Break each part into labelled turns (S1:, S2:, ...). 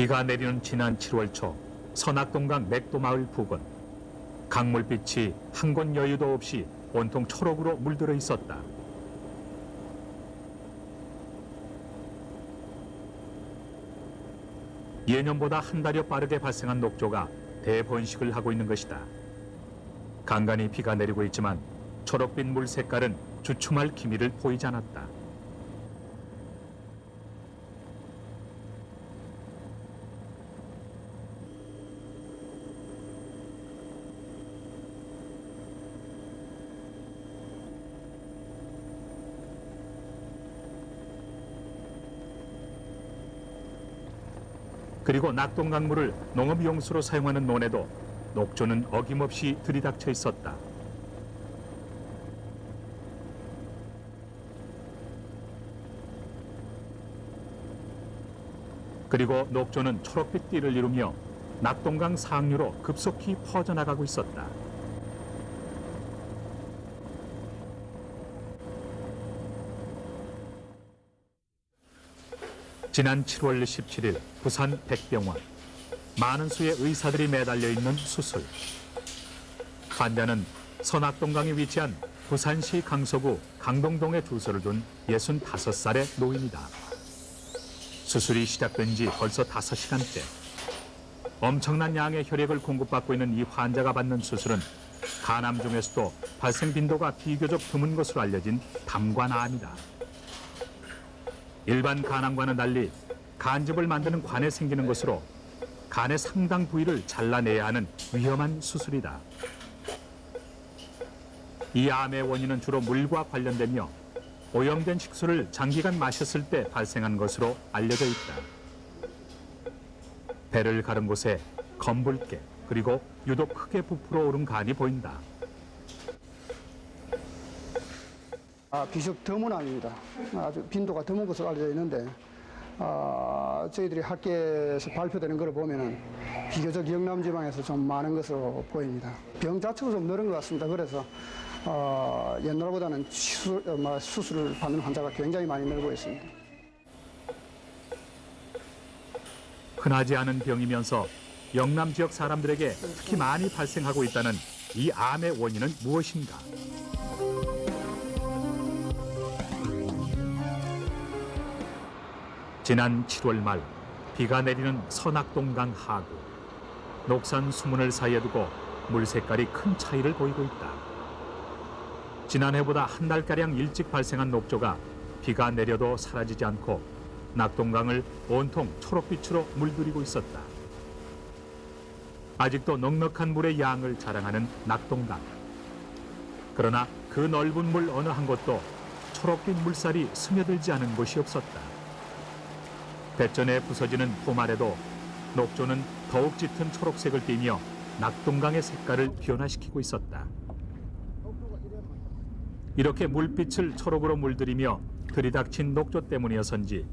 S1: 비가 내리는 지난 7월 초 선악동강 맥도마을 부근. 강물빛이 한 곳 여유도 없이 온통 초록으로 물들어 있었다. 예년보다 한 달여 빠르게 발생한 녹조가 대번식을 하고 있는 것이다. 간간히 비가 내리고 있지만 초록빛 물 색깔은 주춤할 기미를 보이지 않았다. 그리고 낙동강물을 농업용수로 사용하는 논에도 녹조는 어김없이 들이닥쳐 있었다. 그리고 녹조는 초록빛 띠를 이루며 낙동강 상류로 급속히 퍼져나가고 있었다. 지난 7월 17일 부산 백병원. 많은 수의 의사들이 매달려 있는 수술. 환자는 선악동강에 위치한 부산시 강서구 강동동에 주소를 둔 65살의 노인이다. 수술이 시작된 지 벌써 5시간째. 엄청난 양의 혈액을 공급받고 있는 이 환자가 받는 수술은 간암 중에서도 발생 빈도가 비교적 드문 것으로 알려진 담관암이다. 일반 간암과는 달리 간즙을 만드는 관에 생기는 것으로 간의 상당 부위를 잘라내야 하는 위험한 수술이다. 이 암의 원인은 주로 물과 관련되며 오염된 식수를 장기간 마셨을 때 발생한 것으로 알려져 있다. 배를 가른 곳에 검붉게 그리고 유독 크게 부풀어 오른 간이 보인다.
S2: 비석 드문암입니다. 아주 빈도가 드문 것으로 알려져 있는데 저희들이 학계에서 발표되는 걸 보면은 비교적 영남 지방에서 좀 많은 것으로 보입니다. 병 자체도 좀 늘은 것 같습니다. 그래서 옛날보다는 수술을 받는 환자가 굉장히 많이 늘고 있습니다.
S1: 흔하지 않은 병이면서 영남 지역 사람들에게 특히 많이 발생하고 있다는 이 암의 원인은 무엇인가? 지난 7월 말 비가 내리는 선악동강 하구. 녹산 수문을 사이에 두고 물 색깔이 큰 차이를 보이고 있다. 지난해보다 한 달가량 일찍 발생한 녹조가 비가 내려도 사라지지 않고 낙동강을 온통 초록빛으로 물들이고 있었다. 아직도 넉넉한 물의 양을 자랑하는 낙동강. 그러나 그 넓은 물 어느 한 곳도 초록빛 물살이 스며들지 않은 곳이 없었다. 배전에 부서지는 포말에도 녹조는 더욱 짙은 초록색을 띠며 낙동강의 색깔을 변화시키고 있었다. 이렇게 물빛을 초록으로 물들이며 들이닥친 녹조 때문이어서인지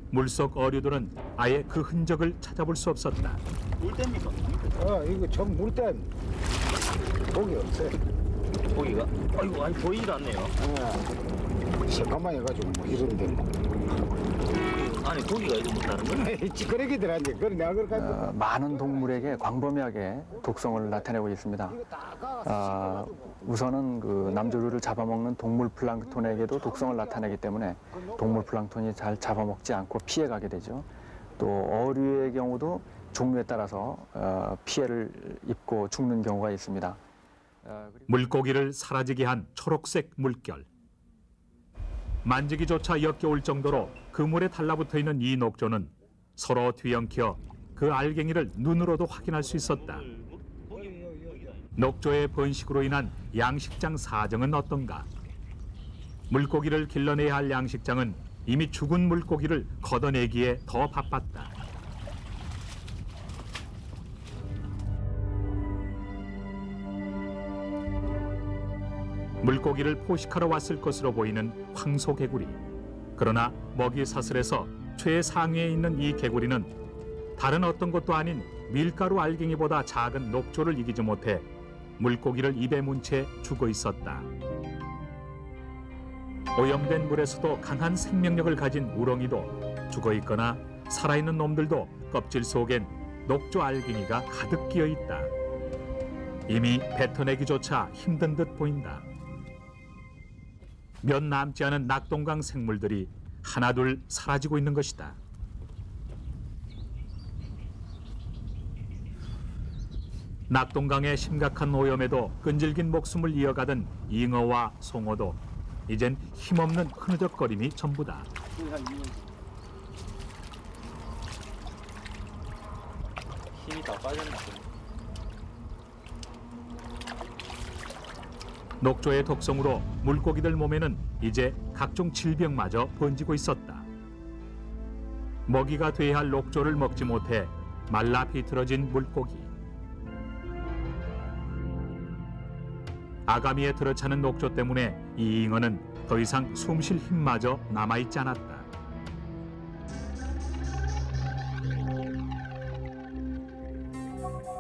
S1: 물속 어류들은 아예 그 흔적을 찾아볼 수 없었다.
S3: 물댐입니까?
S4: 이거 전 물댐. 고기 없어요.
S3: 고기가? 아이고, 아니 보이질 않네요.
S4: 새까만 해가지고 뭐 이런데.
S3: 아니 고기가 이거 뭐 다른 거네.
S4: 찌끄레기들 한데 그걸 내가 그렇게
S5: 많은 동물에게 광범위하게 독성을 나타내고 있습니다. 우선은 그 남조류를 잡아먹는 동물 플랑크톤에게도 독성을 나타내기 때문에 동물 플랑크톤이 잘 잡아먹지 않고 피해가게 되죠. 또 어류의 경우도 종류에 따라서 피해를 입고 죽는 경우가 있습니다.
S1: 물고기를 사라지게 한 초록색 물결. 만지기조차 역겨울 정도로 그물에 달라붙어 있는 이 녹조는 서로 뒤엉켜 그 알갱이를 눈으로도 확인할 수 있었다. 녹조의 번식으로 인한 양식장 사정은 어떤가? 물고기를 길러내야 할 양식장은 이미 죽은 물고기를 걷어내기에 더 바빴다. 물고기를 포식하러 왔을 것으로 보이는 황소개구리. 그러나 먹이 사슬에서 최상위에 있는 이 개구리는 다른 어떤 것도 아닌 밀가루 알갱이보다 작은 녹조를 이기지 못해 물고기를 입에 문 채 죽어 있었다. 오염된 물에서도 강한 생명력을 가진 우렁이도 죽어 있거나 살아있는 놈들도 껍질 속엔 녹조 알갱이가 가득 끼어 있다. 이미 뱉어내기조차 힘든 듯 보인다. 몇 남지 않은 낙동강 생물들이 하나둘 사라지고 있는 것이다. 낙동강의 심각한 오염에도 끈질긴 목숨을 이어가던 잉어와 송어도 이젠 힘없는 흐느적거림이 전부다.
S3: 힘이 다 빠졌네.
S1: 녹조의 독성으로 물고기들 몸에는 이제 각종 질병마저 번지고 있었다. 먹이가 돼야 할 녹조를 먹지 못해 말라 비틀어진 물고기. 아가미에 들어차는 녹조 때문에 이 잉어는 더 이상 숨 쉴 힘마저 남아있지 않았다.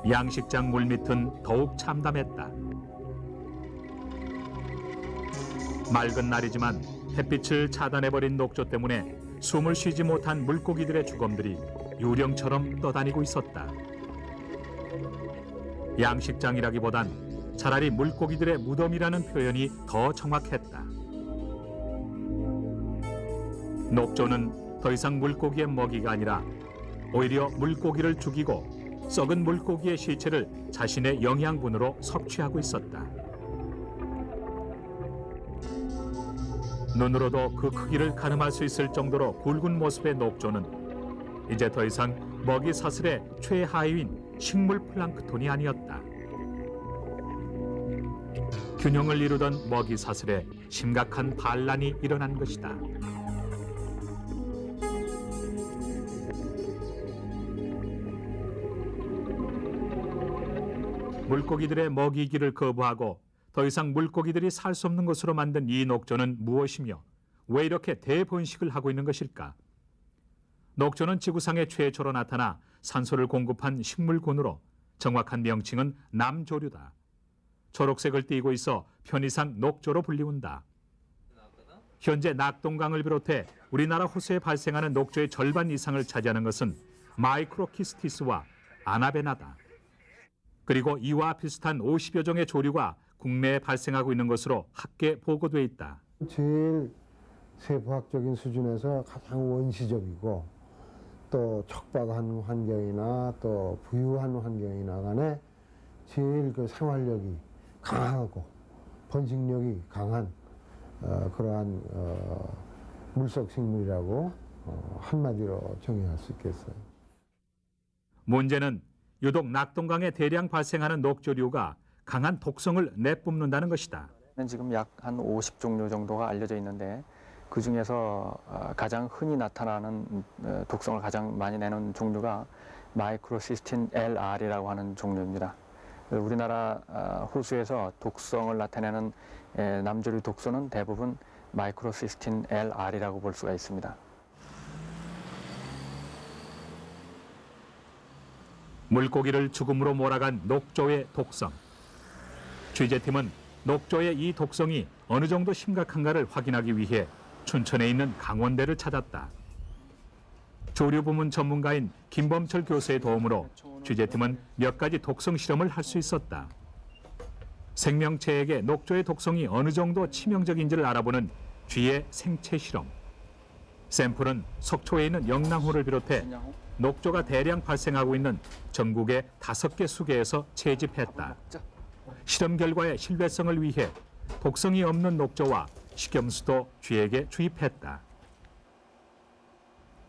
S1: 양식장 물밑은 더욱 참담했다. 맑은 날이지만 햇빛을 차단해버린 녹조 때문에 숨을 쉬지 못한 물고기들의 주검들이 유령처럼 떠다니고 있었다. 양식장이라기보단 차라리 물고기들의 무덤이라는 표현이 더 정확했다. 녹조는 더 이상 물고기의 먹이가 아니라 오히려 물고기를 죽이고 썩은 물고기의 시체를 자신의 영양분으로 섭취하고 있었다. 눈으로도 그 크기를 가늠할 수 있을 정도로 굵은 모습의 녹조는 이제 더 이상 먹이 사슬의 최하위인 식물 플랑크톤이 아니었다. 균형을 이루던 먹이 사슬에 심각한 반란이 일어난 것이다. 물고기들의 먹이기를 거부하고 더 이상 물고기들이 살 수 없는 것으로 만든 이 녹조는 무엇이며 왜 이렇게 대번식을 하고 있는 것일까? 녹조는 지구상에 최초로 나타나 산소를 공급한 식물군으로 정확한 명칭은 남조류다. 초록색을 띠고 있어 편의상 녹조로 불리운다. 현재 낙동강을 비롯해 우리나라 호수에 발생하는 녹조의 절반 이상을 차지하는 것은 마이크로키스티스와 아나베나다. 그리고 이와 비슷한 50여 종의 조류가 국내에 발생하고 있는 것으로 학계 보고돼 있다.
S6: 제일 세부학적인 수준에서 가장 원시적이고 또 척박한 환경이나 또 부유한 환경이나 간에 제일 그 생활력이 강하고 번식력이 강한 그러한 물속 생물이라고 한마디로 정의할 수 있겠어요.
S1: 문제는 유독 낙동강에 대량 발생하는 녹조류가 강한 독성을 내뿜는다는 것이다.
S5: 지금 약 한 50종류 정도가 알려져 있는데 그 중에서 가장 흔히 나타나는 독성을 가장 많이 내는 종류가 마이크로시스틴 LR이라고 하는 종류입니다. 우리나라 호수에서 독성을 나타내는 남조류 독소는 대부분 마이크로시스틴 LR이라고 볼 수가 있습니다.
S1: 물고기를 죽음으로 몰아간 녹조의 독성. 취재팀은 녹조의 이 독성이 어느 정도 심각한가를 확인하기 위해 춘천에 있는 강원대를 찾았다. 조류 부문 전문가인 김범철 교수의 도움으로 취재팀은 몇 가지 독성 실험을 할 수 있었다. 생명체에게 녹조의 독성이 어느 정도 치명적인지를 알아보는 쥐의 생체 실험. 샘플은 속초에 있는 영랑호를 비롯해 녹조가 대량 발생하고 있는 전국의 5개 수계에서 채집했다. 실험 결과의 신뢰성을 위해 독성이 없는 녹조와 식염수도 쥐에게 주입했다.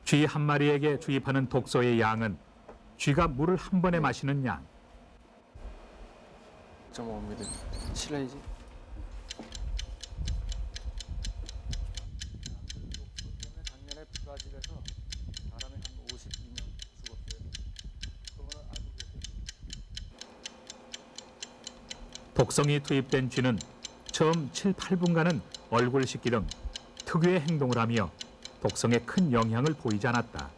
S1: 쥐 한 마리에게 주입하는 독소의 양은 쥐가 물을 한 번에 마시는 양.
S5: 0.5ml 실례지. 작년에 브라질에서 사람이 한 52명 죽었어요. 그거는 아주
S1: 독성이 투입된 쥐는 처음 7, 8분간은 얼굴 씻기 등 특유의 행동을 하며 독성에 큰 영향을 보이지 않았다.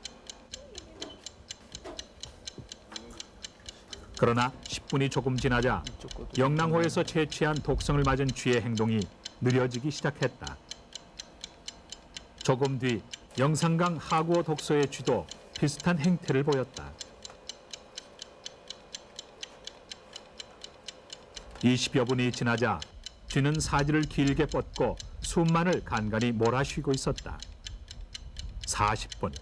S1: 그러나 10분이 조금 지나자 영랑호에서 채취한 독성을 맞은 쥐의 행동이 느려지기 시작했다. 조금 뒤 영산강 하구어 독소의 쥐도 비슷한 행태를 보였다. 20여 분이 지나자 쥐는 사지를 길게 뻗고 숨만을 간간히 몰아쉬고 있었다. 40분.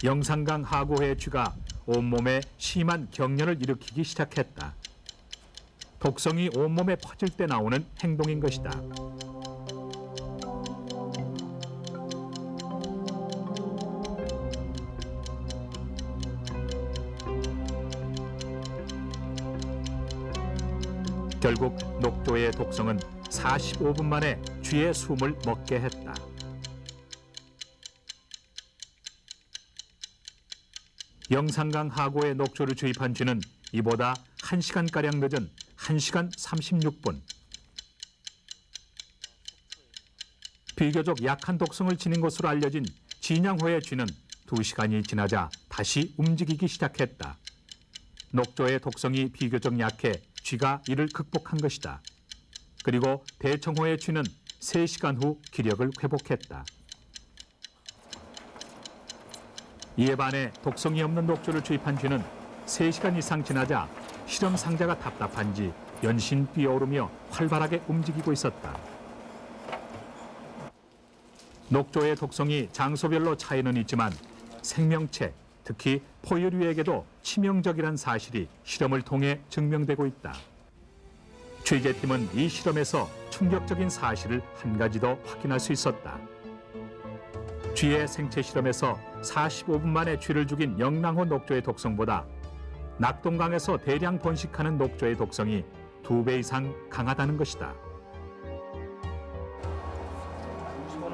S1: 영산강 하구의 쥐가 온몸에 심한 경련을 일으키기 시작했다. 독성이 온몸에 퍼질 때 나오는 행동인 것이다. 결국 녹조의 독성은 45분 만에 쥐의 숨을 먹게 했다. 영산강 하구에 녹조를 주입한 쥐는 이보다 1시간가량 늦은 1시간 36분. 비교적 약한 독성을 지닌 것으로 알려진 진양호의 쥐는 2시간이 지나자 다시 움직이기 시작했다. 녹조의 독성이 비교적 약해 쥐가 이를 극복한 것이다. 그리고 대청호의 쥐는 3시간 후 기력을 회복했다. 이에 반해 독성이 없는 녹조를 주입한 쥐는 3시간 이상 지나자 실험 상자가 답답한지 연신 뛰어오르며 활발하게 움직이고 있었다. 녹조의 독성이 장소별로 차이는 있지만 생명체, 특히 포유류에게도 치명적이란 사실이 실험을 통해 증명되고 있다. 취재팀은 이 실험에서 충격적인 사실을 한 가지 더 확인할 수 있었다. 쥐의 생체 실험에서 45분 만에 쥐를 죽인 영랑호 녹조의 독성보다 낙동강에서 대량 번식하는 녹조의 독성이 2배 이상 강하다는 것이다.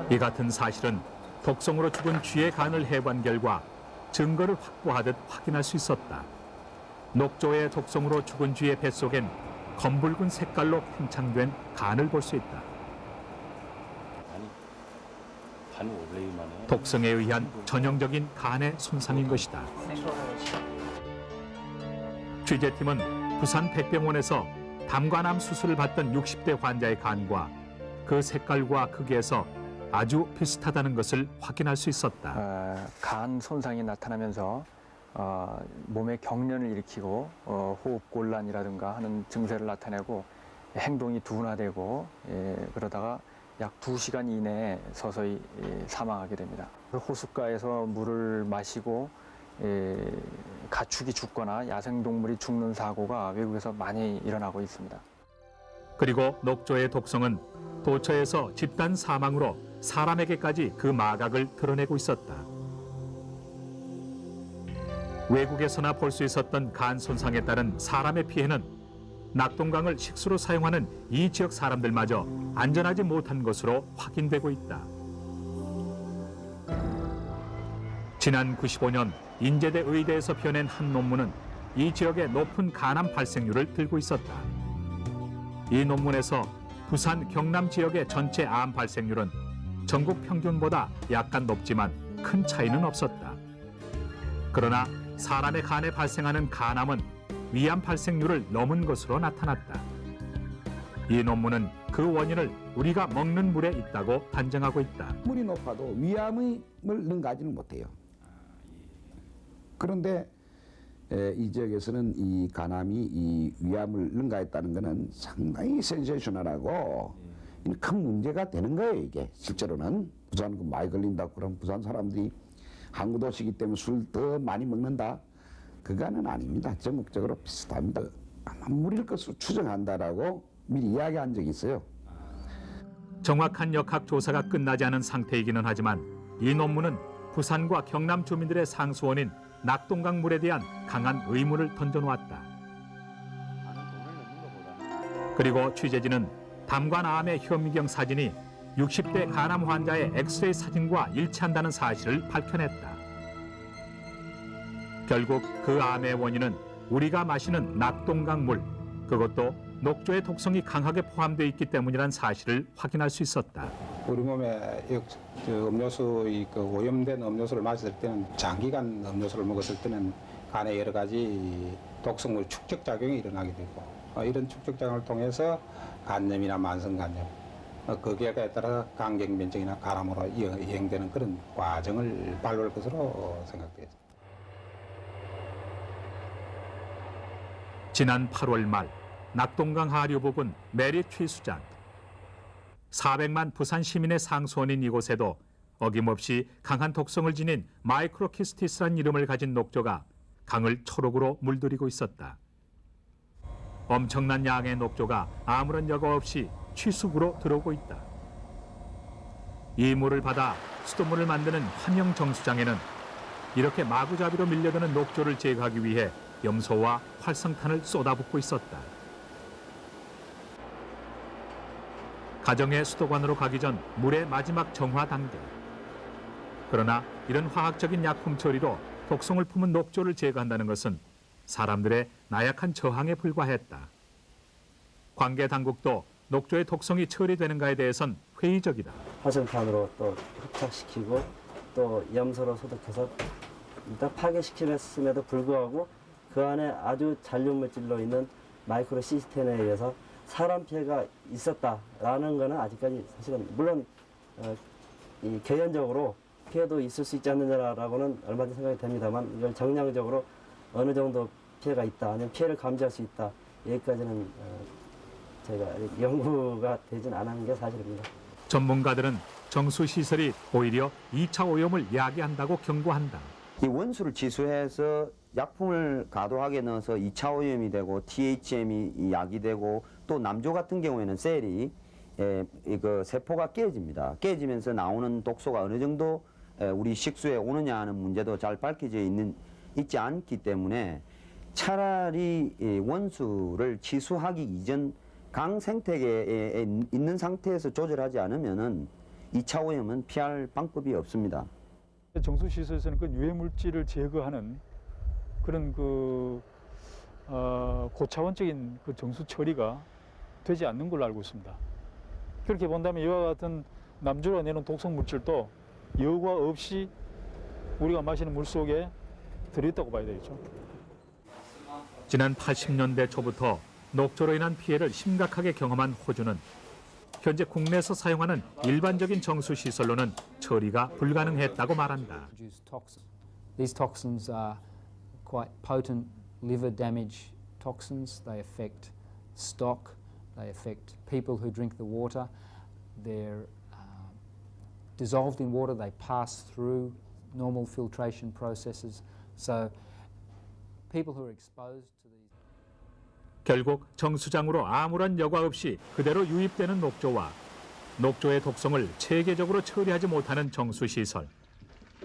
S1: 이 같은 사실은 독성으로 죽은 쥐의 간을 해부한 결과 증거를 확보하듯 확인할 수 있었다. 녹조의 독성으로 죽은 쥐의 뱃속엔 검붉은 색깔로 팽창된 간을 볼 수 있다. 독성에 의한 전형적인 간의 손상인 것이다. 취재팀은 부산 백병원에서 담관암 수술을 받던 60대 환자의 간과 그 색깔과 크기에서 아주 비슷하다는 것을 확인할 수 있었다.
S5: 간 손상이 나타나면서 몸에 경련을 일으키고 호흡곤란이라든가 하는 증세를 나타내고 행동이 둔화되고 그러다가 약 2시간 이내에 서서히 사망하게 됩니다. 호숫가에서 물을 마시고 가축이 죽거나 야생동물이 죽는 사고가 외국에서 많이 일어나고 있습니다.
S1: 그리고 녹조의 독성은 도처에서 집단 사망으로 사람에게까지 그 마각을 드러내고 있었다. 외국에서나 볼 수 있었던 간 손상에 따른 사람의 피해는 낙동강을 식수로 사용하는 이 지역 사람들마저 안전하지 못한 것으로 확인되고 있다. 지난 95년 인제대 의대에서 펴낸 한 논문은 이 지역의 높은 간암 발생률을 들고 있었다. 이 논문에서 부산, 경남 지역의 전체 암 발생률은 전국 평균보다 약간 높지만 큰 차이는 없었다. 그러나 사람의 간에 발생하는 간암은 위암 발생률을 넘은 것으로 나타났다. 이 논문은 그 원인을 우리가 먹는 물에 있다고 단정하고 있다.
S7: 물이 높아도 위암을 능가하지는 못해요. 그런데 이 지역에서는 이 간암이 이 위암을 능가했다는 것은 상당히 센세이셔널하고 큰 문제가 되는 거예요. 이게 실제로는 부산 많이 걸린다고 그러면 부산 사람들이 항구 도시이기 때문에 술 더 많이 먹는다. 그거는 아닙니다. 전국적으로 비슷합니다. 아마 물일 것으로 추정한다라고 미리 이야기한 적이 있어요.
S1: 정확한 역학 조사가 끝나지 않은 상태이기는 하지만 이 논문은 부산과 경남 주민들의 상수원인 낙동강 물에 대한 강한 의문을 던져놓았다. 그리고 취재진은 담관암의 현미경 사진이 60대 간암 환자의 엑스레이 사진과 일치한다는 사실을 밝혀냈다. 결국 그 암의 원인은 우리가 마시는 낙동강 물, 그것도 녹조의 독성이 강하게 포함되어 있기 때문이란 사실을 확인할 수 있었다.
S8: 우리 몸에 음료수, 오염된 음료수를 마실 때는 장기간 음료수를 먹었을 때는 간에 여러 가지 독성물 축적 작용이 일어나게 되고 이런 축적 작용을 통해서 간염이나 만성간염 거기에 따라 강경 변증이나 가람으로 이행되는 그런 과정을 밟을 것으로 생각돼요.
S1: 지난 8월 말 낙동강 하류 부근 메리 취수장. 400만 부산 시민의 상수원인 이곳에도 어김없이 강한 독성을 지닌 마이크로키스티스란 이름을 가진 녹조가 강을 초록으로 물들이고 있었다. 엄청난 양의 녹조가 아무런 여과 없이 취수구로 들어오고 있다. 이 물을 받아 수돗물을 만드는 함영 정수장에는 이렇게 마구잡이로 밀려드는 녹조를 제거하기 위해 염소와 활성탄을 쏟아붓고 있었다. 가정의 수도관으로 가기 전 물의 마지막 정화 단계. 그러나 이런 화학적인 약품 처리로 독성을 품은 녹조를 제거한다는 것은 사람들의 나약한 저항에 불과했다. 관계 당국도 녹조의 독성이 처리되는가에 대해선 회의적이다.
S9: 활성탄으로 또 흡착시키고 또 염소로 소독해서 일단 파괴시켰음에도 불구하고 그 안에 아주 잔류물질로 있는 마이크로 시스템에 의해서 사람 피해가 있었다라는 것은 아직까지 사실은 물론 이 개연적으로 피해도 있을 수 있지 않느냐라고는 얼마든지 생각이 됩니다만 이걸 정량적으로 어느 정도 피해가 있다 아니면 피해를 감지할 수 있다 여기까지는 제가 연구가 되진 않은 게 사실입니다.
S1: 전문가들은 정수시설이 오히려 2차 오염을 야기한다고 경고한다.
S10: 이 원수를 지수해서 약품을 과도하게 넣어서 2차 오염이 되고 THM이 야기되고 또 남조 같은 경우에는 셀이 그 세포가 깨집니다. 깨지면서 나오는 독소가 어느 정도 우리 식수에 오느냐 하는 문제도 잘 밝혀져 있지 않기 때문에 차라리 원수를 치수하기 이전 강 생태계에 있는 상태에서 조절하지 않으면은 2차 오염은 피할 방법이 없습니다.
S11: 정수시설에서는 그 유해물질을 제거하는 그런 고차원적인 그 정수 처리가 되지 않는 걸로 알고 있습니다. 그렇게 본다면 이와 같은 남조가 내는 독성 물질도 여과 없이 우리가 마시는 물 속에 들어있다고 봐야 되겠죠.
S1: 지난 80년대 초부터 녹조로 인한 피해를 심각하게 경험한 호주는 현재 국내에서 사용하는 일반적인 정수시설로는 처리가 불가능했다고 말한다.
S12: These toxins are quite potent liver damage toxins. They affect stock, they affect people who drink the water. They're dissolved in water, they pass through normal filtration processes. So people who are exposed to these
S1: 결국 정수장으로 아무런 여과 없이 그대로 유입되는 녹조와 녹조의 독성을 체계적으로 처리하지 못하는 정수시설.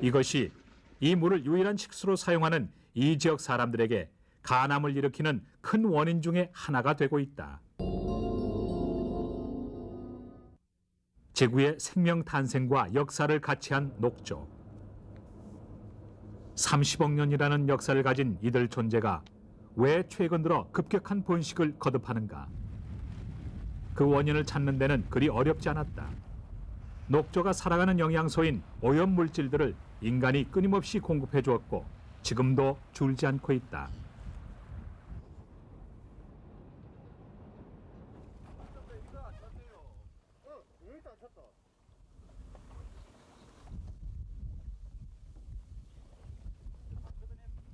S1: 이것이 이 물을 유일한 식수로 사용하는 이 지역 사람들에게 간암을 일으키는 큰 원인 중에 하나가 되고 있다. 지구의 생명 탄생과 역사를 같이 한 녹조. 30억 년이라는 역사를 가진 이들 존재가 왜 최근 들어 급격한 번식을 거듭하는가? 그 원인을 찾는 데는 그리 어렵지 않았다. 녹조가 살아가는 영양소인 오염물질들을 인간이 끊임없이 공급해 주었고 지금도 줄지 않고 있다.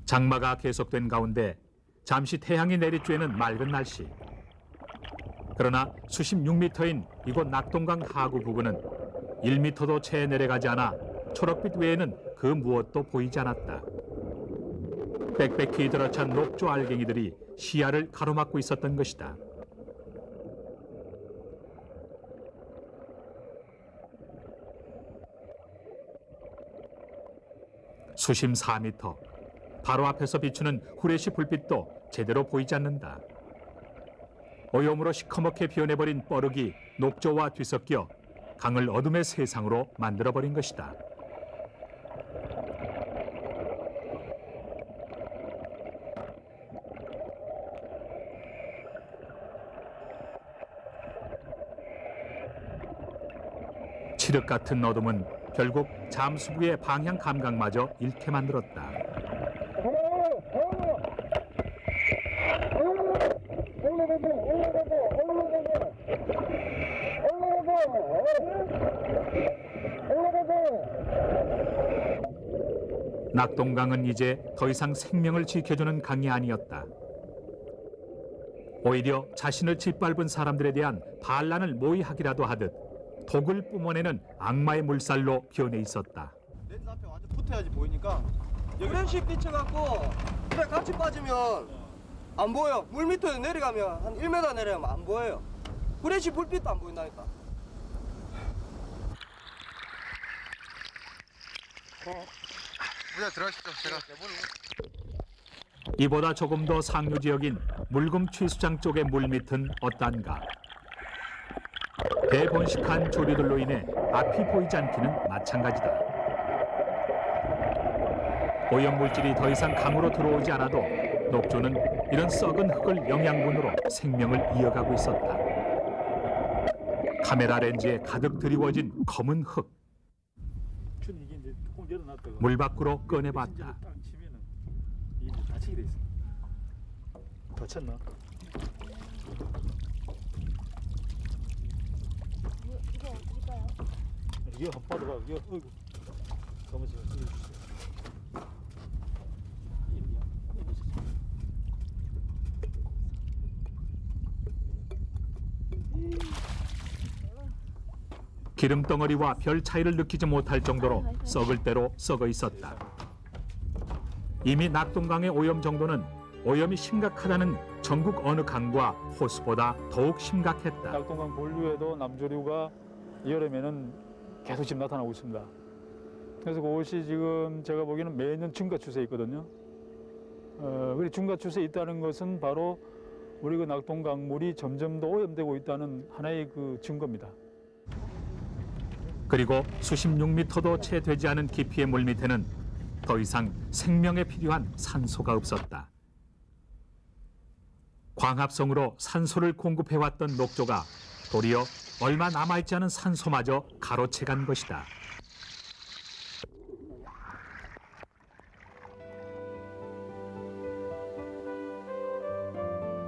S1: 장마가 계속된 가운데 잠시 태양이 내리쬐는 맑은 날씨. 그러나 수십 6m인 이곳 낙동강 하구 부근은 1m도 채 내려가지 않아 초록빛 외에는 그 무엇도 보이지 않았다. 빽빽히 들어찬 녹조 알갱이들이 시야를 가로막고 있었던 것이다. 수심 4m. 바로 앞에서 비추는 후레쉬 불빛도 제대로 보이지 않는다. 오염으로 시커멓게 변해버린 뻐룩이 녹조와 뒤섞여 강을 어둠의 세상으로 만들어버린 것이다. 칠흑 같은 어둠은 결국 잠수부의 방향 감각마저 잃게 만들었다. 낙동강은 이제 더 이상 생명을 지켜주는 강이 아니었다. 오히려 자신을 짓밟은 사람들에 대한 반란을 모의하기라도 하듯 독을 뿜어내는 악마의 물살로 변해 있었다.
S13: 렌즈 앞에 완전 붙어야지 보이니까 브레시 비쳐갖고 그래 같이 빠지면 안 보여. 물 밑으로 내려가면 한 1m 내려가면 안 보여요. 브레시 불빛도 안 보인다니까.
S14: 물에 들어가시죠. 제가
S1: 이보다 조금 더 상류 지역인 물금 취수장 쪽의 물밑은 어떤가. 대번식한 조류들로 인해 앞이 보이지 않기는 마찬가지다. 오염물질이 더 이상 강으로 들어오지 않아도 녹조는 이런 썩은 흙을 영양분으로 생명을 이어가고 있었다. 카메라 렌즈에 가득 드리워진 검은 흙. 물 밖으로 꺼내봤다.
S11: 이게 다치게 돼 있어. 다쳤나?
S15: 이거 어떻게 봐요?
S11: 이거 한 봐도 봐. 이거 어이구. 가만히 있어.
S1: 기름덩어리와 별 차이를 느끼지 못할 정도로 썩을 대로 썩어 있었다. 이미 낙동강의 오염 정도는 오염이 심각하다는 전국 어느 강과 호수보다 더욱 심각했다.
S11: 낙동강 본류에도 남조류가 여름에는 계속 지금 나타나고 있습니다. 그래서 그것이 지금 제가 보기에는 매년 증가 추세에 있거든요. 그리고 증가 추세에 있다는 것은 바로 우리 그 낙동강 물이 점점 더 오염되고 있다는 하나의 그 증거입니다.
S1: 그리고 수십 6미터도 채 되지 않은 깊이의 물 밑에는 더 이상 생명에 필요한 산소가 없었다. 광합성으로 산소를 공급해왔던 녹조가 도리어 얼마 남아있지 않은 산소마저 가로채간 것이다.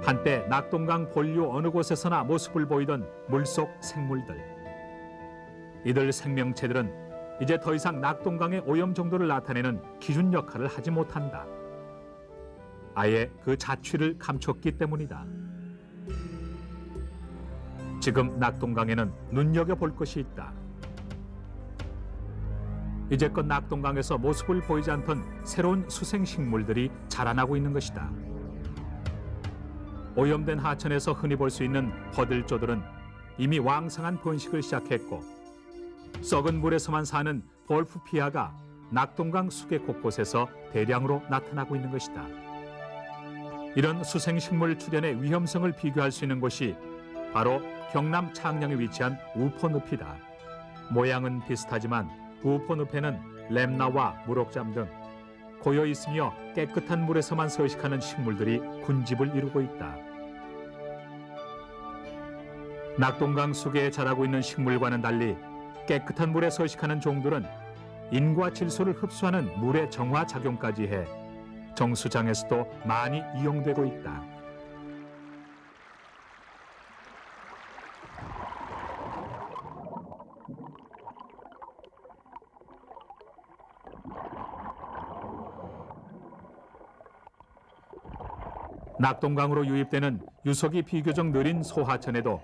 S1: 한때 낙동강 본류 어느 곳에서나 모습을 보이던 물속 생물들. 이들 생명체들은 이제 더 이상 낙동강의 오염 정도를 나타내는 기준 역할을 하지 못한다. 아예 그 자취를 감췄기 때문이다. 지금 낙동강에는 눈여겨볼 것이 있다. 이제껏 낙동강에서 모습을 보이지 않던 새로운 수생식물들이 자라나고 있는 것이다. 오염된 하천에서 흔히 볼 수 있는 버들조들은 이미 왕성한 번식을 시작했고 썩은 물에서만 사는 볼프피아가 낙동강 수계 곳곳에서 대량으로 나타나고 있는 것이다. 이런 수생식물 출현의 위험성을 비교할 수 있는 곳이 바로 경남 창녕에 위치한 우포늪이다. 모양은 비슷하지만 우포늪에는 램나와 무록잠 등 고여 있으며 깨끗한 물에서만 서식하는 식물들이 군집을 이루고 있다. 낙동강 수계에 자라고 있는 식물과는 달리 깨끗한 물에 서식하는 종들은 인과 질소를 흡수하는 물의 정화 작용까지 해 정수장에서도 많이 이용되고 있다. 낙동강으로 유입되는 유속이 비교적 느린 소하천에도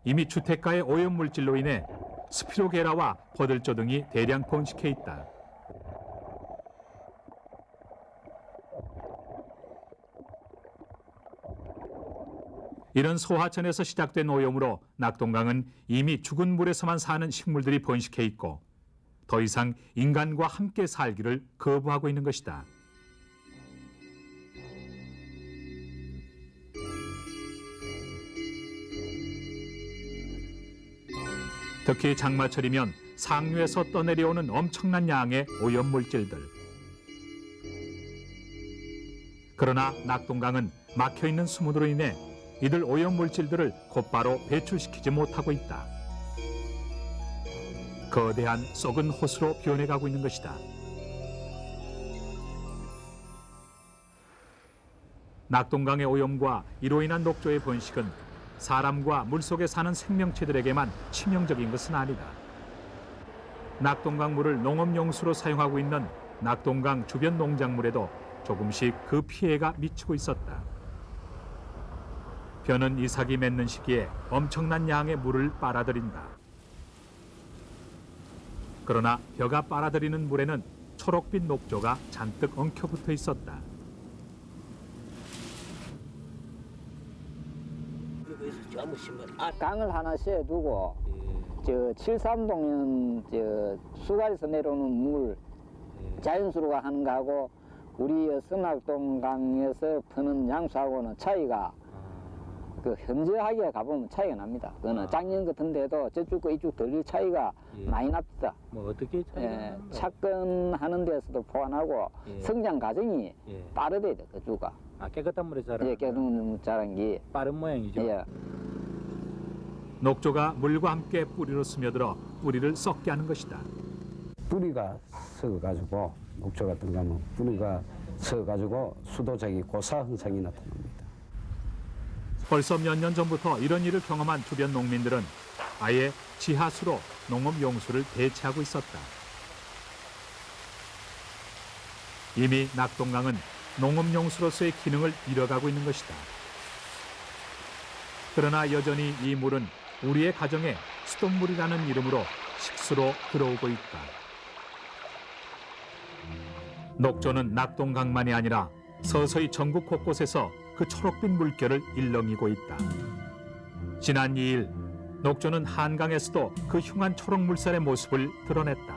S1: 이미 주택가의 오염물질로 인해 스피로게라와 버들조 등이 대량 번식해 있다. 이런 소하천에서 시작된 오염으로 낙동강은 이미 죽은 물에서만 사는 식물들이 번식해 있고 더 이상 인간과 함께 살기를 거부하고 있는 것이다. 특히 장마철이면 상류에서 떠내려오는 엄청난 양의 오염물질들. 그러나 낙동강은 막혀있는 수문으로 인해 이들 오염물질들을 곧바로 배출시키지 못하고 있다. 거대한 썩은 호수로 변해가고 있는 것이다. 낙동강의 오염과 이로 인한 녹조의 번식은 사람과 물속에 사는 생명체들에게만 치명적인 것은 아니다. 낙동강 물을 농업용수로 사용하고 있는 낙동강 주변 농작물에도 조금씩 그 피해가 미치고 있었다. 벼는 이삭이 맺는 시기에 엄청난 양의 물을 빨아들인다. 그러나 벼가 빨아들이는 물에는 초록빛 녹조가 잔뜩 엉켜붙어 있었다.
S14: 강을 하나 씌워두고 저 7.3동은 저 수갈에서 내려오는 물 자연수로가 하는 거하고 우리 선악동강에서 푸는 양수하고는 차이가 그 현저하게 가보면 차이가 납니다. 그거는 작년 같은 데도 저쪽과 이쪽 덜 차이가 많이 납니다.
S3: 뭐 어떻게 차이가
S14: 착근하는 데서도 포함하고 성장 과정이 빠르대요, 그쪽가.
S3: 아, 깨끗한 물에 자란.
S14: 예, 깨끗한 물에 자란 게
S3: 빠른 모양이죠.
S14: 예.
S1: 녹조가 물과 함께 뿌리로 스며들어 뿌리를 썩게 하는 것이다.
S16: 뿌리가 썩어가지고 녹조 같은 경우는 뿌리가 썩어가지고 수도적인 고사 현상이 나타납니다.
S1: 벌써 몇 년 전부터 이런 일을 경험한 주변 농민들은 아예 지하수로 농업용수를 대체하고 있었다. 이미 낙동강은 농업용수로서의 기능을 잃어가고 있는 것이다. 그러나 여전히 이 물은 우리의 가정에 수돗물이라는 이름으로 식수로 들어오고 있다. 녹조는 낙동강만이 아니라 서서히 전국 곳곳에서 그 초록빛 물결을 일렁이고 있다. 지난 2일 녹조는 한강에서도 그 흉한 초록 물살의 모습을 드러냈다.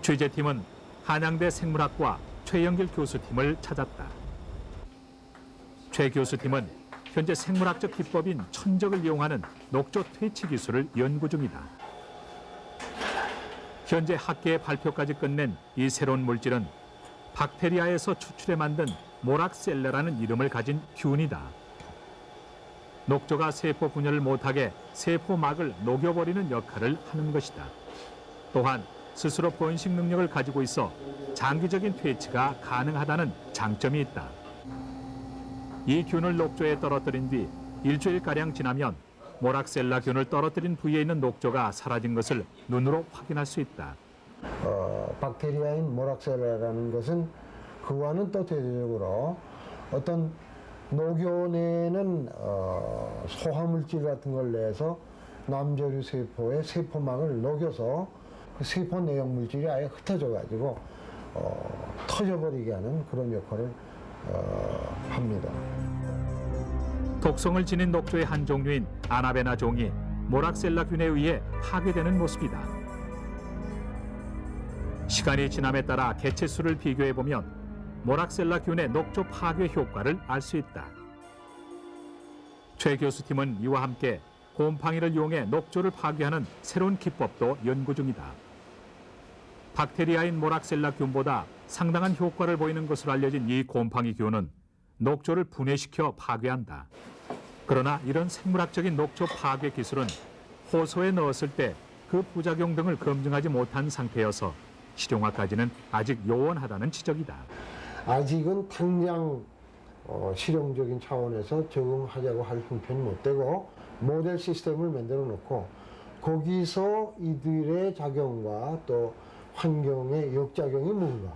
S1: 취재팀은 한양대 생물학과 최영길 교수팀을 찾았다. 최 교수팀은 현재 생물학적 기법인 천적을 이용하는 녹조 퇴치 기술을 연구 중이다. 현재 학계의 발표까지 끝낸 이 새로운 물질은 박테리아에서 추출해 만든 모락셀라라는 이름을 가진 균이다. 녹조가 세포 분열을 못하게 세포막을 녹여버리는 역할을 하는 것이다. 또한 스스로 번식 능력을 가지고 있어 장기적인 퇴치가 가능하다는 장점이 있다. 이 균을 녹조에 떨어뜨린 뒤 일주일가량 지나면 모락셀라 균을 떨어뜨린 부위에 있는 녹조가 사라진 것을 눈으로 확인할 수 있다.
S6: 박테리아인 모락셀라라는 것은 그와는 또 대조적으로 어떤 녹여내는 소화물질 같은 걸 내서 남조류 세포의 세포막을 녹여서 그 세포 내용 물질이 아예 흩어져 가지고 터져버리게 하는 그런 역할을 합니다.
S1: 독성을 지닌 녹조의 한 종류인 아나베나 종이 모락셀라 균에 의해 파괴되는 모습이다. 시간이 지남에 따라 개체수를 비교해보면 모락셀라 균의 녹조 파괴 효과를 알 수 있다. 최 교수팀은 이와 함께 곰팡이를 이용해 녹조를 파괴하는 새로운 기법도 연구 중이다. 박테리아인 모락셀라 균보다 상당한 효과를 보이는 것으로 알려진 이 곰팡이 균은 녹조를 분해시켜 파괴한다. 그러나 이런 생물학적인 녹조 파괴 기술은 호소에 넣었을 때 그 부작용 등을 검증하지 못한 상태여서 실용화까지는 아직 요원하다는 지적이다.
S6: 아직은 당장 실용적인 차원에서 적용하자고 할 형편이 못 되고 모델 시스템을 만들어 놓고 거기서 이들의 작용과 또 환경의 역작용이 뭔가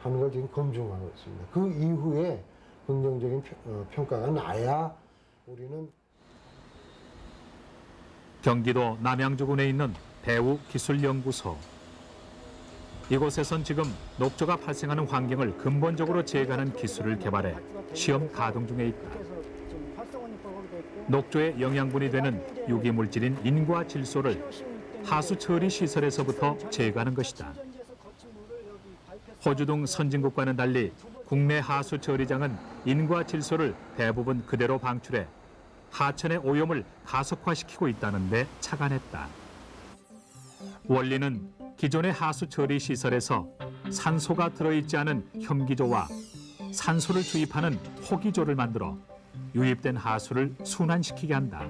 S6: 하는 걸 지금 검증하고 있습니다. 그 이후에 긍정적인 평가가 나야 우리는
S1: 경기도 남양주군에 있는 대우기술연구소. 이곳에선 지금 녹조가 발생하는 환경을 근본적으로 제거하는 기술을 개발해 시험 가동 중에 있다. 녹조의 영양분이 되는 유기물질인 인과 질소를 하수 처리 시설에서부터 제거하는 것이다. 호주 등 선진국과는 달리 국내 하수 처리장은 인과 질소를 대부분 그대로 방출해 하천의 오염을 가속화시키고 있다는 데 착안했다. 원리는 기존의 하수 처리 시설에서 산소가 들어있지 않은 혐기조와 산소를 주입하는 호기조를 만들어 유입된 하수를 순환시키게 한다.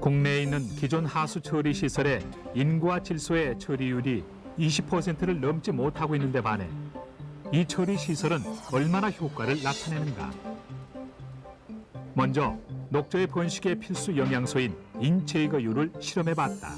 S1: 국내에 있는 기존 하수 처리 시설의 인과 질소의 처리율이 20%를 넘지 못하고 있는 데 반해 이 처리 시설은 얼마나 효과를 나타내는가? 먼저 녹조의 번식의 필수 영양소인 인체이거유를 실험해봤다.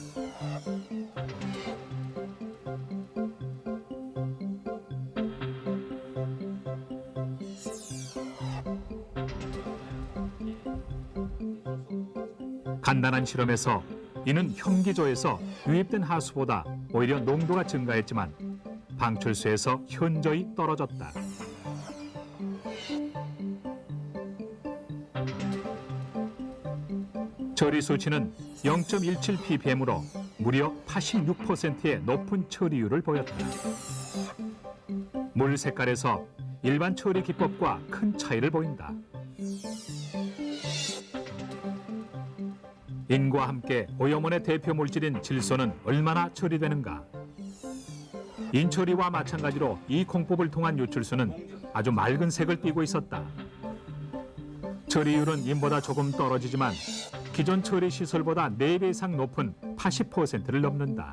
S1: 간단한 실험에서 이는 현기조에서 유입된 하수보다 오히려 농도가 증가했지만 방출수에서 현저히 떨어졌다. 처리 수치는 0.17 ppm으로 무려 86%의 높은 처리율을 보였다. 물 색깔에서 일반 처리 기법과 큰 차이를 보인다. 인과 함께 오염원의 대표 물질인 질소는 얼마나 처리되는가? 인처리와 마찬가지로 이 공법을 통한 유출수는 아주 맑은 색을 띠고 있었다. 처리율은 인보다 조금 떨어지지만 기존 처리 시설보다 4배 이상 높은 80%를 넘는다.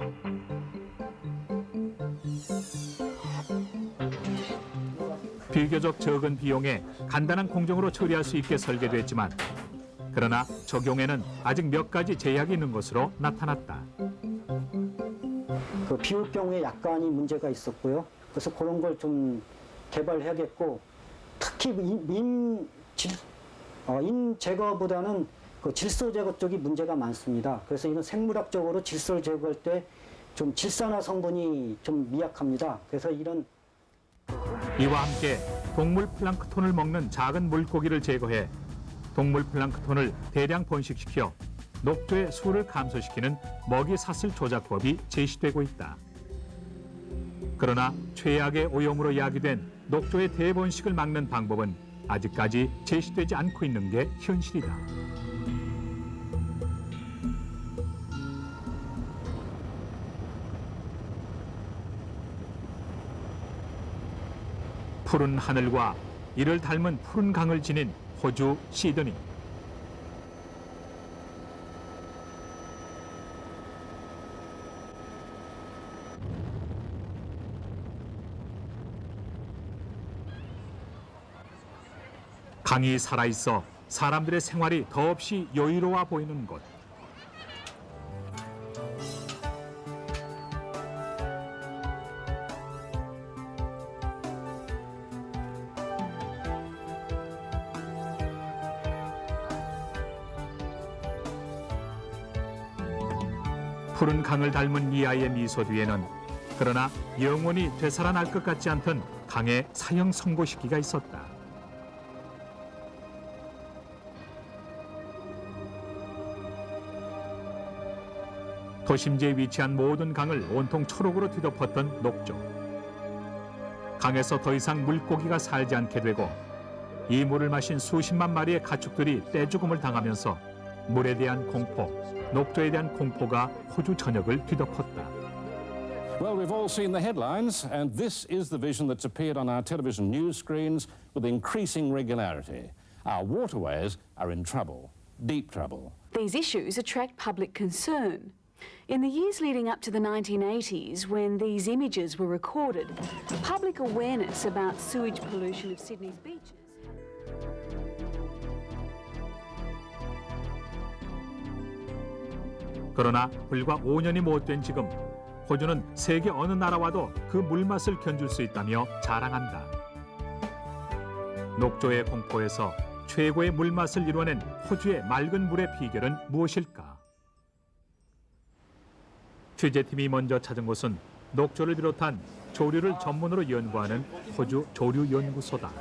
S1: 비교적 적은 비용에 간단한 공정으로 처리할 수 있게 설계됐지만 그러나 적용에는 아직 몇 가지 제약이 있는 것으로 나타났다.
S17: 그 비올 경우에 약간의 문제가 있었고요. 그래서 그런 걸 좀 개발해야겠고, 특히 인 제거보다는 그 질소 제거 쪽이 문제가 많습니다. 그래서 이건 생물학적으로 질소를 제거할 때 좀 질산화 성분이 좀 미약합니다. 그래서 이런
S1: 이와 함께 동물 플랑크톤을 먹는 작은 물고기를 제거해 동물 플랑크톤을 대량 번식시켜 녹조의 수를 감소시키는 먹이 사슬 조작법이 제시되고 있다. 그러나 최악의 오염으로 야기된 녹조의 대번식을 막는 방법은 아직까지 제시되지 않고 있는 게 현실이다. 푸른 하늘과 이를 닮은 푸른 강을 지닌 호주 시드니. 강이 살아있어 사람들의 생활이 더없이 여유로워 보이는 곳. 푸른 강을 닮은 이 아이의 미소 뒤에는 그러나 영원히 되살아날 것 같지 않던 강의 사형 선고 시기가 있었다. 도심지에 위치한 모든 강을 온통 초록으로 뒤덮었던 녹조. 강에서 더 이상 물고기가 살지 않게 되고 이 물을 마신 수십만 마리의 가축들이 떼죽음을 당하면서 물에 대한 공포, 녹조에 대한 공포가 호주 전역을 뒤덮었다.
S18: Well, we've all seen the headlines, and this is the vision that's appeared on our television news screens with increasing regularity. Our waterways are in trouble, deep trouble.
S19: These issues attract public concern. In the years leading up to the 1980s, when these images were recorded, public awareness about sewage pollution of Sydney's beaches.
S1: 그러나 불과 5년이 못 된 지금 호주는 세계 어느 나라와도 그 물맛을 견줄 수 있다며 자랑한다. 녹조의 공포에서 최고의 물맛을 이뤄낸 호주의 맑은 물의 비결은 무엇일까? 취재팀이 먼저 찾은 곳은 녹조를 비롯한 조류를 전문으로 연구하는 호주 조류연구소다.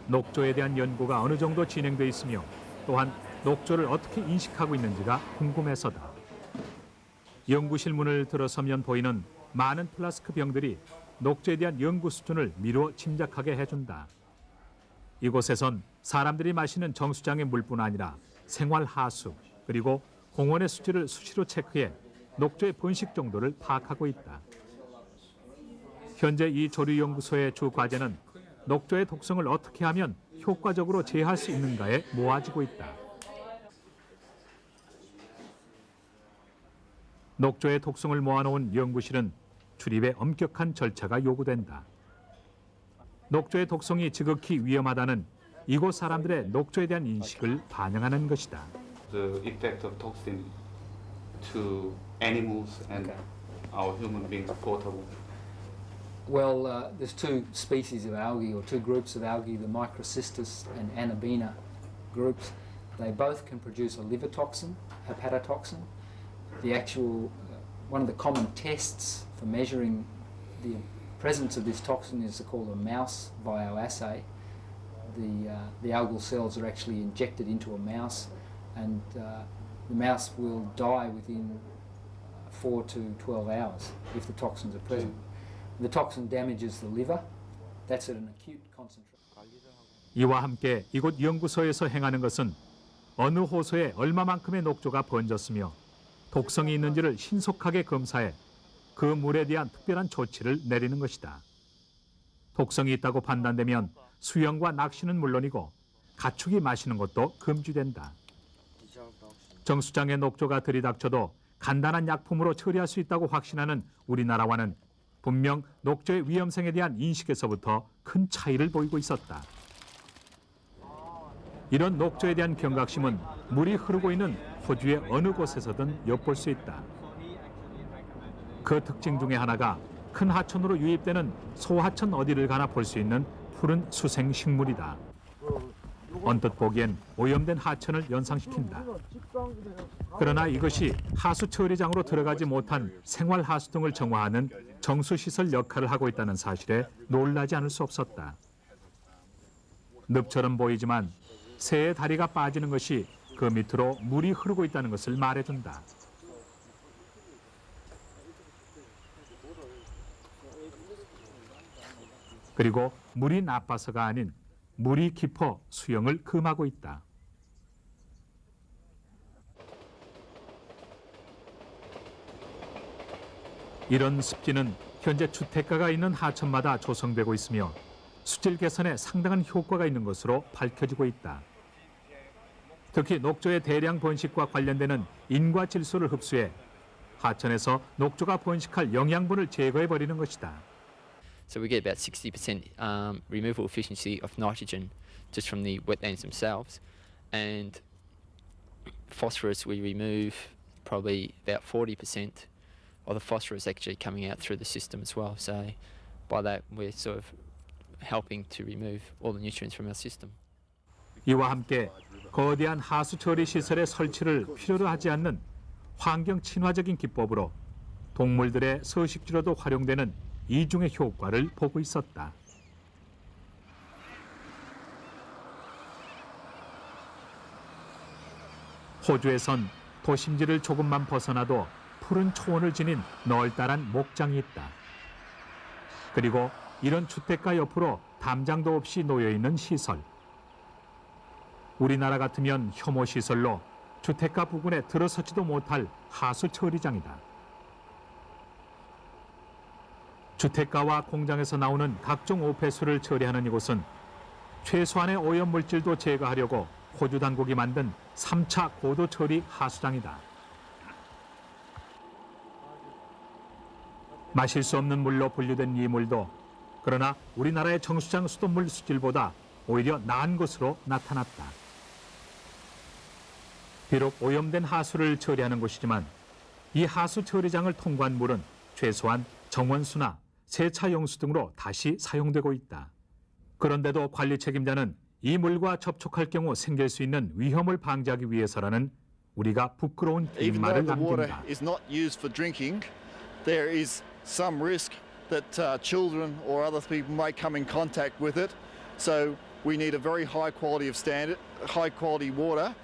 S1: 녹조에 대한 연구가 어느 정도 진행돼 있으며 또한 녹조를 어떻게 인식하고 있는지가 궁금해서다. 연구실 문을 들어서면 보이는 많은 플라스크 병들이 녹조에 대한 연구 수준을 미루어 짐작하게 해준다. 이곳에선 사람들이 마시는 정수장의 물뿐 아니라 생활 하수 그리고 공원의 수질을 수시로 체크해 녹조의 번식 정도를 파악하고 있다. 현재 이 조류연구소의 주 과제는 녹조의 독성을 어떻게 하면 효과적으로 제어할 수 있는가에 모아지고 있다. 녹조의 독성을 모아놓은 연구실은 출입에 엄격한 절차가 요구된다. 녹조의 독성이 지극히 위험하다는 이곳 사람들의 녹조에 대한 인식을 반영하는 것이다.
S20: The effect of toxin to animals and our human beings portable.
S12: Well, there's two species of algae, or two groups of algae, the Microcystis and Anabina groups. They both can produce a liver toxin, hepatotoxin. The actual, one of the common tests for measuring the presence of this toxin is called a mouse bioassay. The algal cells are actually injected into a mouse, and the mouse will die within 4 to 12 hours if the toxins are present. The toxin damages the liver. That's at an acute concentration.
S1: 이와 함께 이곳 연구소에서 행하는 것은 어느 호소에 얼마만큼의 녹조가 번졌으며 독성이 있는지를 신속하게 검사해 그 물에 대한 특별한 조치를 내리는 것이다. 독성이 있다고 판단되면 수영과 낚시는 물론이고 가축이 마시는 것도 금지된다. 정수장의 녹조가 들이닥쳐도 간단한 약품으로 처리할 수 있다고 확신하는 우리나라와는 분명 녹조의 위험성에 대한 인식에서부터 큰 차이를 보이고 있었다. 이런 녹조에 대한 경각심은 물이 흐르고 있는 호주의 어느 곳에서든 엿볼 수 있다. 그 특징 중에 하나가 큰 하천으로 유입되는 소하천 어디를 가나 볼 수 있는 푸른 수생 식물이다. 언뜻 보기엔 오염된 하천을 연상시킨다. 그러나 이것이 하수 처리장으로 들어가지 못한 생활 하수 등을 정화하는 정수시설 역할을 하고 있다는 사실에 놀라지 않을 수 없었다. 늪처럼 보이지만 새의 다리가 빠지는 것이 그 밑으로 물이 흐르고 있다는 것을 말해준다. 그리고 물이 나빠서가 아닌 물이 깊어 수영을 금하고 있다. 이런 습지는 현재 주택가가 있는 하천마다 조성되고 있으며 수질 개선에 상당한 효과가 있는 것으로 밝혀지고 있다. 특히 녹조의 대량 번식과 관련되는 인과 질소를 흡수해 하천에서 녹조가 번식할 영양분을 제거해버리는 것이다.
S21: So we get about 60% removal efficiency of nitrogen just from the wetlands themselves, and phosphorus we remove probably about 40% of the phosphorus actually coming out through the system as well. So by that we're sort of helping to remove all the nutrients from our system.
S1: 이와 함께 거대한 하수 처리 시설의 설치를 필요로 하지 않는 환경 친화적인 기법으로 동물들의 서식지로도 활용되는 이중의 효과를 보고 있었다. 호주에선 도심지를 조금만 벗어나도 푸른 초원을 지닌 널따란 목장이 있다. 그리고 이런 주택가 옆으로 담장도 없이 놓여있는 시설. 우리나라 같으면 혐오 시설로 주택가 부근에 들어서지도 못할 하수 처리장이다. 주택가와 공장에서 나오는 각종 오폐수를 처리하는 이곳은 최소한의 오염 물질도 제거하려고 호주 당국이 만든 3차 고도 처리 하수장이다. 마실 수 없는 물로 분류된 이 물도 그러나 우리나라의 정수장 수돗물 수질보다 오히려 나은 것으로 나타났다. 비록 오염된 하수를 처리하는 곳이지만 이 하수 처리장을 통과한 물은 최소한 정원수나 세차 용수 등으로 다시 사용되고 있다. 그런데도 관리 책임자는 이 물과 접촉할 경우 생길 수 있는 위험을 방지하기 위해서라는 우리가 부끄러운 뒷말을 남긴다.
S22: There is some risk that children or other people may come in contact with it. So we need a very high quality water.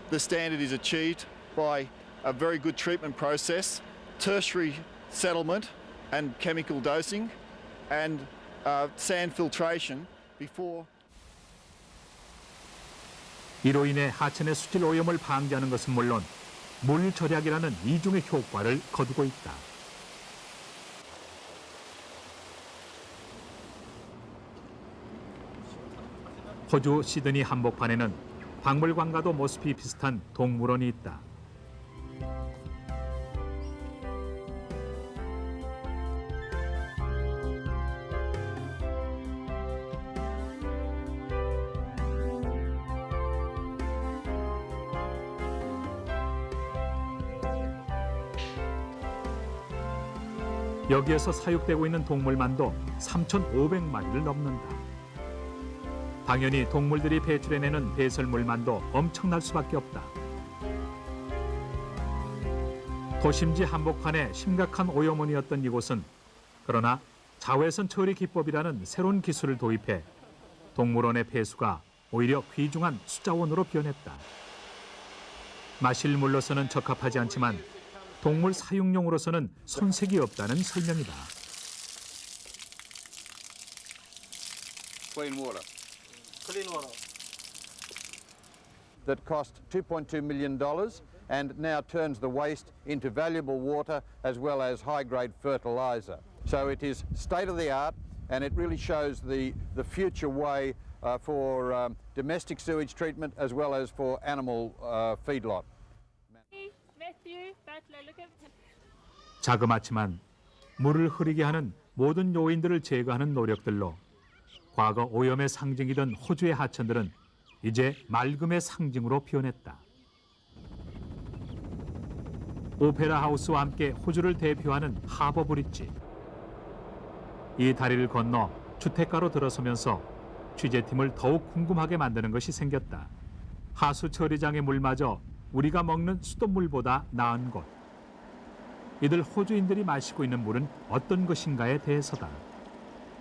S22: The standard is achieved by a very good treatment process, tertiary settlement and chemical dosing, and sand filtration before.
S1: 이로 인해 하천의 수질 오염을 방지하는 것은 물론 물 절약이라는 이중의 효과를 거두고 있다. 호주 시드니 한복판에는 박물관과도 모습이 비슷한 동물원이 있다. 여기에서 사육되고 있는 동물만도 3,500마리를 넘는다. 당연히 동물들이 배출해내는 배설물만도 엄청날 수밖에 없다. 도심지 한복판에 심각한 오염원이었던 이곳은 그러나 자외선 처리 기법이라는 새로운 기술을 도입해 동물원의 폐수가 오히려 귀중한 수자원으로 변했다. 마실 물로서는 적합하지 않지만 동물 사육용으로서는 손색이 없다는 설명이다.
S2: Clean water.
S13: Clean water.
S2: That cost $2.2 million and now turns the waste into valuable water as well as high-grade fertiliser. So it is state-of-the-art and it really shows the future way for domestic sewage treatment as well as for animal feedlot.
S1: 자그마치만 물을 흐리게 하는 모든 요인들을 제거하는 노력들로 과거 오염의 상징이던 호주의 하천들은 이제 맑음의 상징으로 변했다. 오페라 하우스와 함께 호주를 대표하는 하버 브릿지. 이 다리를 건너 주택가로 들어서면서 취재팀을 더욱 궁금하게 만드는 것이 생겼다. 하수 처리장의 물마저 우리가 먹는 수돗물보다 나은 곳. 이들 호주인들이 마시고 있는 물은 어떤 것인가에 대해서다.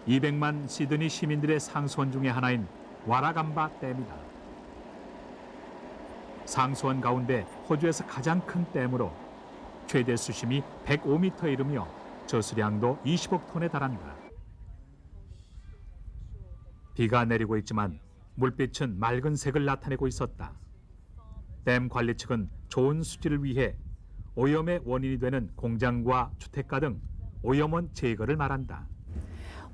S1: 200만 시드니 시민들의 상수원 중에 하나인 와라감바 댐이다. 상수원 가운데 호주에서 가장 큰 댐으로 최대 수심이 105m 이르며 저수량도 20억 톤에 달한다. 비가 내리고 있지만 물빛은 맑은 색을 나타내고 있었다. 댐 관리 측은 좋은 수질을 위해 오염의 원인이 되는 공장과 주택가 등 오염원 제거를 말한다.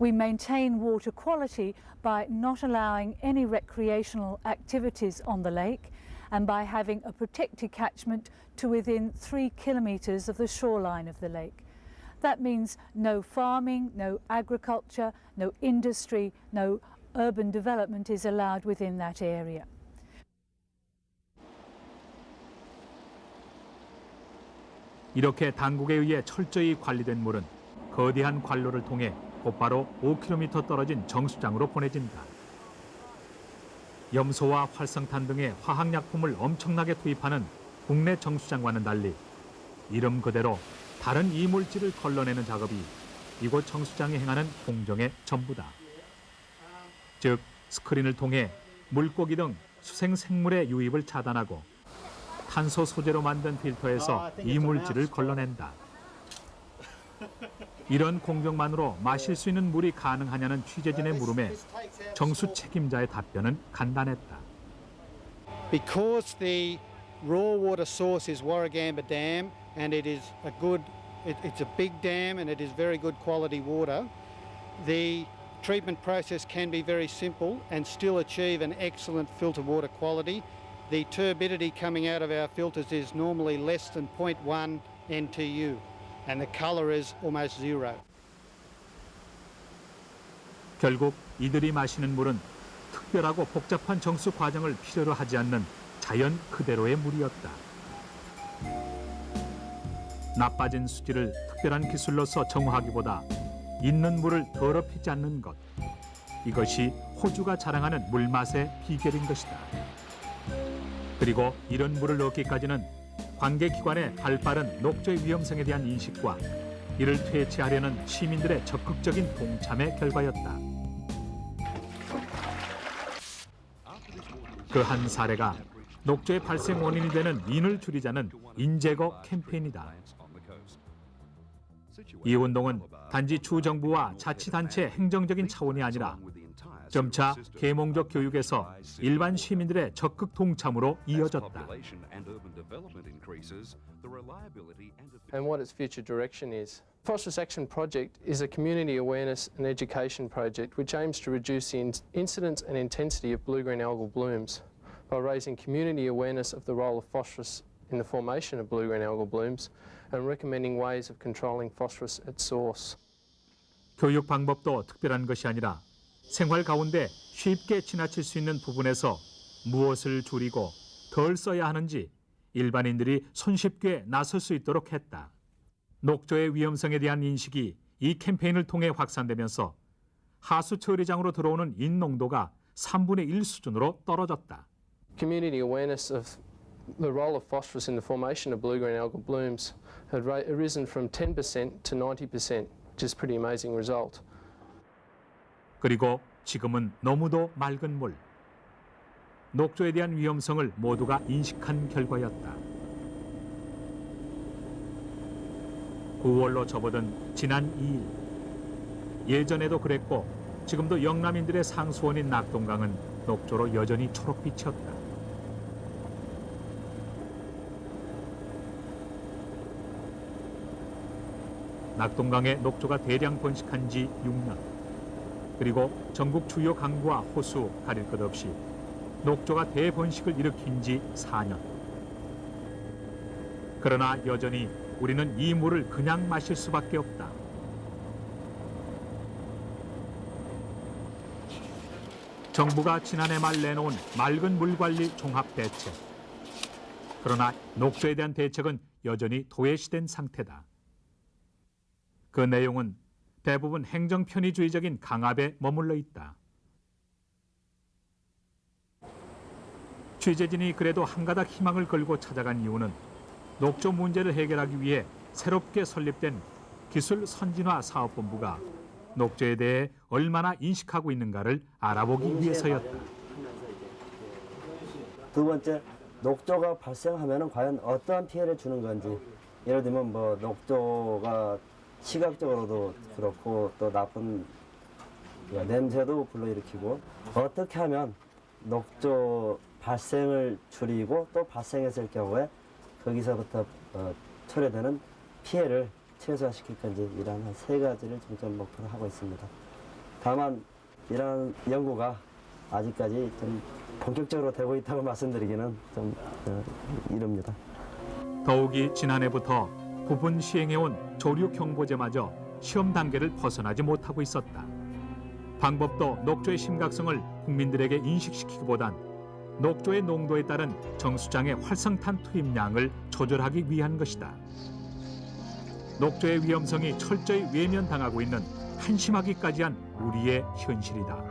S4: We maintain water quality by not allowing any recreational activities on the lake and by having a protected catchment to within 3 kilometres of the shoreline of the lake. That means no farming, no agriculture, no industry, no urban development is allowed within that area.
S1: 이렇게 당국에 의해 철저히 관리된 물은 거대한 관로를 통해 곧바로 5km 떨어진 정수장으로 보내진다. 염소와 활성탄 등의 화학약품을 엄청나게 투입하는 국내 정수장과는 달리 이름 그대로 다른 이물질을 걸러내는 작업이 이곳 정수장에 행하는 공정의 전부다. 즉 스크린을 통해 물고기 등 수생 생물의 유입을 차단하고 탄소 소재로 만든 필터에서 이물질을 걸러낸다. 이런 공정만으로 마실 수 있는 물이 가능하냐는 취재진의 물음에 정수 책임자의 답변은 간단했다.
S23: Because the raw water source is Warragamba Dam and it is it's a big dam and it is very good quality water, the treatment process can be very simple and still achieve an excellent filter water quality. The turbidity coming out of our filters is normally less than 0.1 NTU and the colour is almost zero.
S1: 결국 이들이 마시는 물은 특별하고 복잡한 정수 과정을 필요로 하지 않는 자연 그대로의 물이었다. 나빠진 수질을 특별한 기술로서 정화하기보다 있는 물을 더럽히지 않는 것. 이것이 호주가 자랑하는 물맛의 비결인 것이다. 그리고 이런 물을 얻기까지는 관계기관의 발빠른 녹조의 위험성에 대한 인식과 이를 퇴치하려는 시민들의 적극적인 동참의 결과였다. 그 한 사례가 녹조의 발생 원인이 되는 인을 줄이자는 인제거 캠페인이다. 이 운동은 단지 주정부와 자치단체 행정적인 차원이 아니라 점차 계몽적 교육에서 일반 시민들의 적극 동참으로 이어졌다.
S24: And what its future direction is. Phosphorus Action Project is a community awareness and education project which aims to reduce the incidence and intensity of blue-green algal blooms by raising community awareness of the role of phosphorus in the formation of blue-green algal blooms and recommending ways of controlling phosphorus at source.
S1: 교육 방법도 특별한 것이 아니라 생활 가운데 쉽게 지나칠 수 있는 부분에서 무엇을 줄이고 덜 써야 하는지 일반인들이 손쉽게 나설 수 있도록 했다. 녹조의 위험성에 대한 인식이 이 캠페인을 통해 확산되면서 하수 처리장으로 들어오는 인농도가 3분의 1 수준으로 떨어졌다.
S24: Community awareness of the role of phosphorus in the formation of blue-green algal blooms had risen from 10% to 90%, which is a pretty amazing result.
S1: 그리고 지금은 너무도 맑은 물. 녹조에 대한 위험성을 모두가 인식한 결과였다. 9월로 접어든 지난 2일. 예전에도 그랬고 지금도 영남인들의 상수원인 낙동강은 녹조로 여전히 초록빛이었다. 낙동강에 녹조가 대량 번식한 지 6년. 그리고 전국 주요 강과 호수 가릴 것 없이 녹조가 대번식을 일으킨 지 4년. 그러나 여전히 우리는 이 물을 그냥 마실 수밖에 없다. 정부가 지난해 말 내놓은 맑은 물관리 종합대책. 그러나 녹조에 대한 대책은 여전히 도외시된 상태다. 그 내용은 대부분 행정 편의주의적인 강압에 머물러 있다. 취재진이 그래도 한가닥 희망을 걸고 찾아간 이유는 녹조 문제를 해결하기 위해 새롭게 설립된 기술선진화 사업본부가 녹조에 대해 얼마나 인식하고 있는가를 알아보기 위해서였다.
S10: 두 번째, 녹조가 발생하면 과연 어떠한 피해를 주는 건지. 예를 들면 뭐 녹조가 시각적으로도 그렇고 또 나쁜 냄새도 불러일으키고 어떻게 하면 녹조 발생을 줄이고 또 발생했을 경우에 거기서부터 초래되는 피해를 최소화시킬 건지 이러한 세 가지를 중점 목표로 하고 있습니다. 다만 이러한 연구가 아직까지 좀 본격적으로 되고 있다고 말씀드리기는 좀 이릅니다.
S1: 더욱이 지난해부터 부분 시행해온 조류경보제마저 시험 단계를 벗어나지 못하고 있었다. 방법도 녹조의 심각성을 국민들에게 인식시키기보단 녹조의 농도에 따른 정수장의 활성탄 투입량을 조절하기 위한 것이다. 녹조의 위험성이 철저히 외면당하고 있는 한심하기까지 한 우리의 현실이다.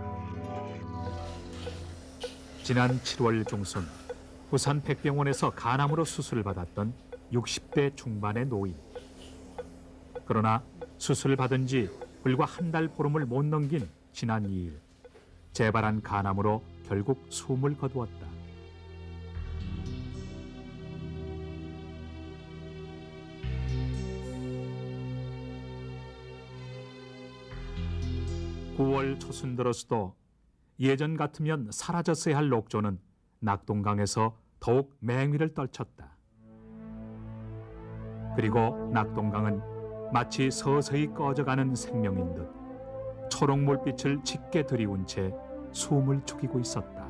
S1: 지난 7월 중순 부산 백병원에서 간암으로 수술을 받았던 60대 중반의 노인. 그러나 수술을 받은 지 불과 한 달 보름을 못 넘긴 지난 2일 재발한 간암으로 결국 숨을 거두었다. (9월) 초순 들어서도 예전 같으면 사라졌어야 할 녹조는 낙동강에서 더욱 맹위를 떨쳤다. 그리고 낙동강은 마치 서서히 꺼져가는 생명인 듯 초록 물빛을 짙게 들이운 채 숨을 죽이고 있었다.